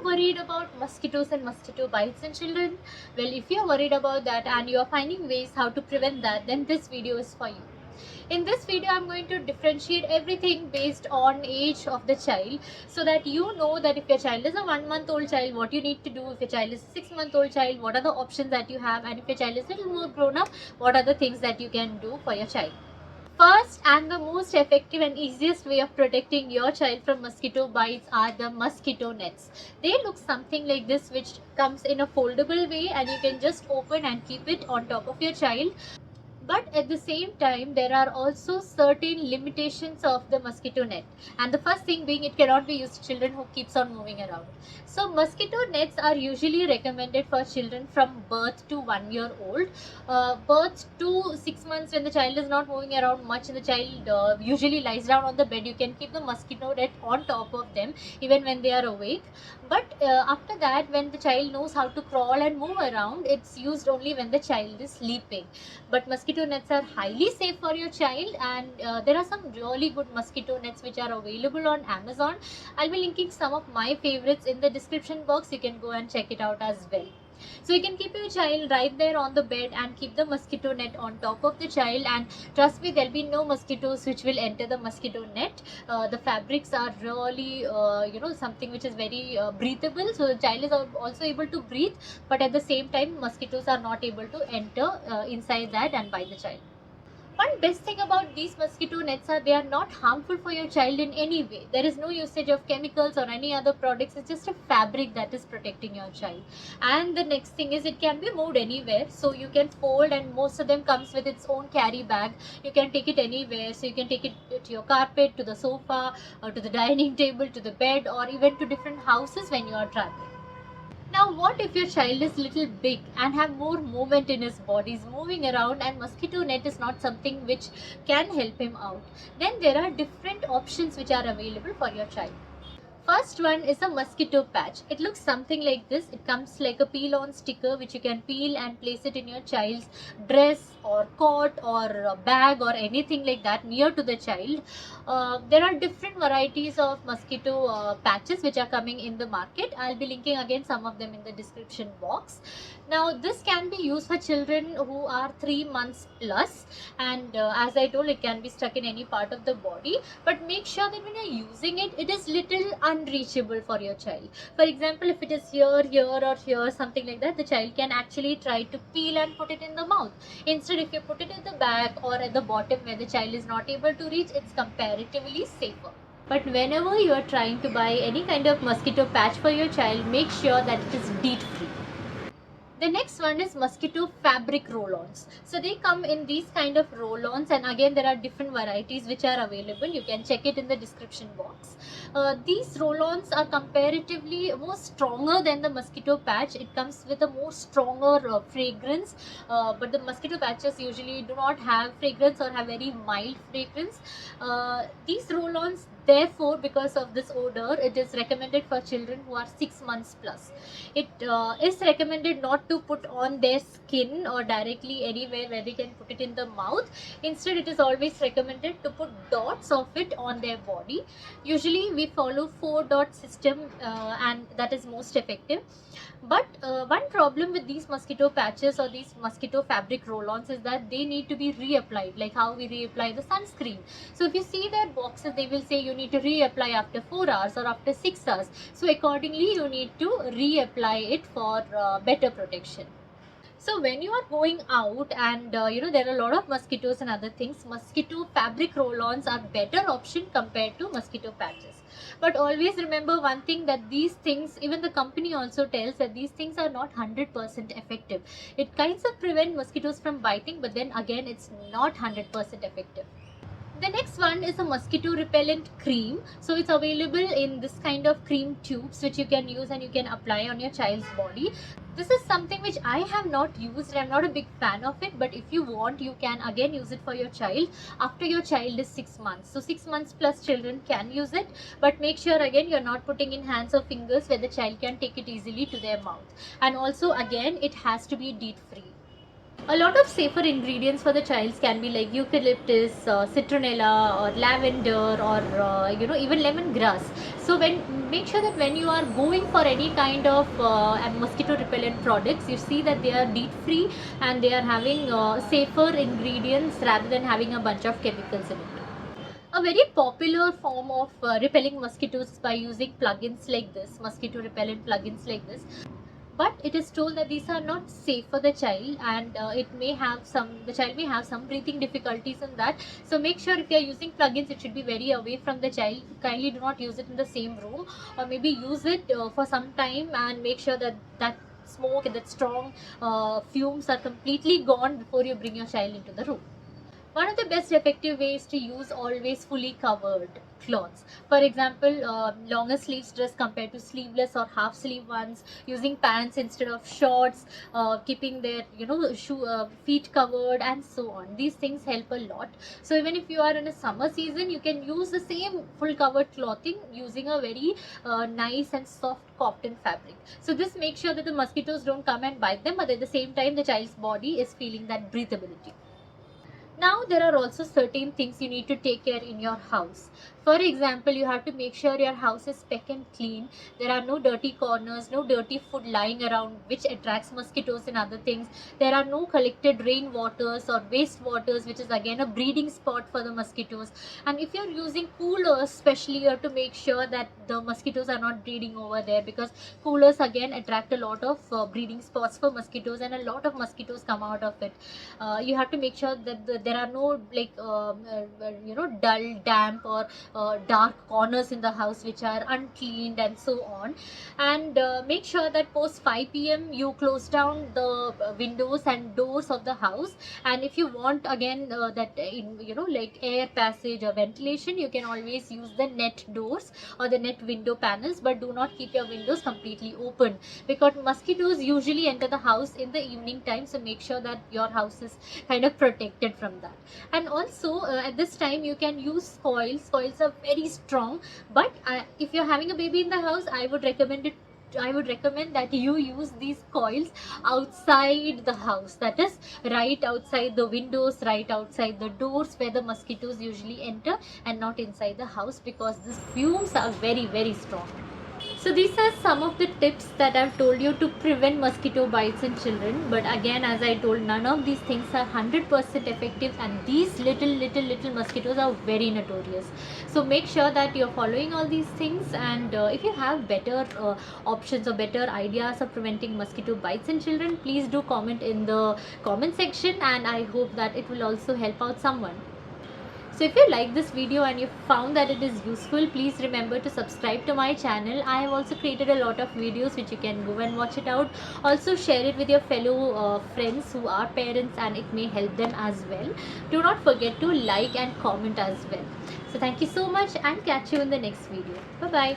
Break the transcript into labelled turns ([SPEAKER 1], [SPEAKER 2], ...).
[SPEAKER 1] worried about mosquitoes and mosquito bites in children? Well, if you're worried about that and you're finding ways how to prevent that, then this video is for you. In this video, I'm going to differentiate everything based on age of the child, so that you know that if your child is a 1-month-old child, what you need to do. If your child is a 6-month-old child, what are the options that you have, and if your child is a little more grown up, what are the things that you can do for your child. First and the most effective and easiest way of protecting your child from mosquito bites are the mosquito nets. They look something like this, which comes in a foldable way, and you can just open and keep it on top of your child. But at the same time, there are also certain limitations of the mosquito net. And the first thing being, it cannot be used to children who keeps on moving around. So mosquito nets are usually recommended for children from birth to 1 year old. Birth to 6 months, when the child is not moving around much and the child usually lies down on the bed, you can keep the mosquito net on top of them even when they are awake. But after that, when the child knows how to crawl and move around, it's used only when the child is sleeping. But mosquito nets are highly safe for your child, and there are some really good mosquito nets which are available on Amazon. I'll be linking some of my favorites in the description box. You can go and check it out as well. So you can keep your child right there on the bed and keep the mosquito net on top of the child, and trust me, there'll be no mosquitoes which will enter the mosquito net. The fabrics are really something which is very breathable, so the child is also able to breathe, but at the same time mosquitoes are not able to enter inside that and bite the child. One best thing about these mosquito nets are they are not harmful for your child in any way. There is no usage of chemicals or any other products. It's just a fabric that is protecting your child. And the next thing is, it can be moved anywhere. So you can fold, and most of them comes with its own carry bag. You can take it anywhere. So you can take it to your carpet, to the sofa, or to the dining table, to the bed, or even to different houses when you are traveling. Now, what if your child is little big and have more movement in his body, is moving around, and mosquito net is not something which can help him out? Then there are different options which are available for your child. First one is a mosquito patch. It looks something like this. It comes like a peel-on sticker which you can peel and place it in your child's dress or coat or a bag or anything like that near to the child. There are different varieties of mosquito patches which are coming in the market. I'll be linking again some of them in the description box. Now this can be used for children who are 3 months plus, and as I told, it can be stuck in any part of the body, but make sure that when you're using it, it is little unreachable for your child. For example, if it is here, here or here, something like that, the child can actually try to peel and put it in the mouth. Instead, if you put it at the back or at the bottom where the child is not able to reach, it's comparatively safer. But whenever you are trying to buy any kind of mosquito patch for your child, make sure that it is DEET free. The next one is mosquito fabric roll-ons. So they come in these kind of roll-ons, and again there are different varieties which are available. You can check it in the description box. These roll-ons are comparatively more stronger than the mosquito patch. It comes with a more stronger fragrance, but the mosquito patches usually do not have fragrance or have very mild fragrance. These roll-ons, therefore, because of this odor, it is recommended for children who are 6 months plus. It is recommended not to put on their skin or directly anywhere where they can put it in the mouth. Instead, it is always recommended to put dots of it on their body. Usually we follow 4-dot system, and that is most effective. But one problem with these mosquito patches or these mosquito fabric roll-ons is that they need to be reapplied, like how we reapply the sunscreen. So if you see their boxes, they will say you need to reapply after 4 hours or after 6 hours. So accordingly, you need to reapply it for better protection. So when you are going out and there are a lot of mosquitoes and other things, mosquito fabric roll-ons are better option compared to mosquito patches. But always remember one thing, that these things, even the company also tells that these things are not 100% effective. It kinds of prevent mosquitoes from biting, but then again it's not 100% effective. The next one is a mosquito repellent cream. So it's available in this kind of cream tubes which you can use and you can apply on your child's body. This is something which I have not used. I'm not a big fan of it, but if you want, you can again use it for your child after your child is 6 months. So 6 months plus children can use it, but make sure again you're not putting in hands or fingers where the child can take it easily to their mouth. And also again, it has to be DEET free. A lot of safer ingredients for the child can be like eucalyptus, citronella, or lavender, or even lemongrass. So when make sure that when you are going for any kind of mosquito repellent products, you see that they are DEET free and they are having safer ingredients rather than having a bunch of chemicals in it. A very popular form of repelling mosquitoes is by using plugins like this, mosquito repellent plugins like this. But it is told that these are not safe for the child, and the child may have some breathing difficulties in that. So make sure if you are using plugins, it should be very away from the child. Kindly do not use it in the same room, or maybe use it for some time and make sure that that smoke and that strong fumes are completely gone before you bring your child into the room. One of the best effective ways to use always fully covered clothes. For example, longer sleeves dress compared to sleeveless or half sleeve ones, using pants instead of shorts, keeping their feet covered, and so on. These things help a lot. So even if you are in a summer season, you can use the same full covered clothing using a very nice and soft cotton fabric. So this makes sure that the mosquitoes don't come and bite them, but at the same time the child's body is feeling that breathability. Now there are also certain things you need to take care in your house. For example, you have to make sure your house is speck and clean. There are no dirty corners, no dirty food lying around which attracts mosquitoes and other things. There are no collected rain waters or waste waters, which is again a breeding spot for the mosquitoes. And if you're using coolers, especially, you have to make sure that the mosquitoes are not breeding over there, because coolers again attract a lot of breeding spots for mosquitoes, and a lot of mosquitoes come out of it. You have to make sure that there are no dull, damp, or dark corners in the house which are uncleaned, and so on. And make sure that post 5 p.m. you close down the windows and doors of the house. And if you want again that in like air passage or ventilation, you can always use the net doors or the net window panels, but do not keep your windows completely open, because mosquitoes usually enter the house in the evening time. So make sure that your house is kind of protected from that. And also at this time you can use coils. Coils are very strong, but if you're having a baby in the house, I would recommend that you use these coils outside the house, that is right outside the windows, right outside the doors where the mosquitoes usually enter, and not inside the house, because these fumes are very, very strong. So these are some of the tips that I've told you to prevent mosquito bites in children. But again, as I told, none of these things are 100% effective, and these little mosquitoes are very notorious. So make sure that you're following all these things, and if you have better options or better ideas of preventing mosquito bites in children, please do comment in the comment section, and I hope that it will also help out someone. So if you like this video and you found that it is useful, please remember to subscribe to my channel. I have also created a lot of videos which you can go and watch it out. Also share it with your fellow friends who are parents, and it may help them as well. Do not forget to like and comment as well. So thank you so much, and catch you in the next video. Bye bye.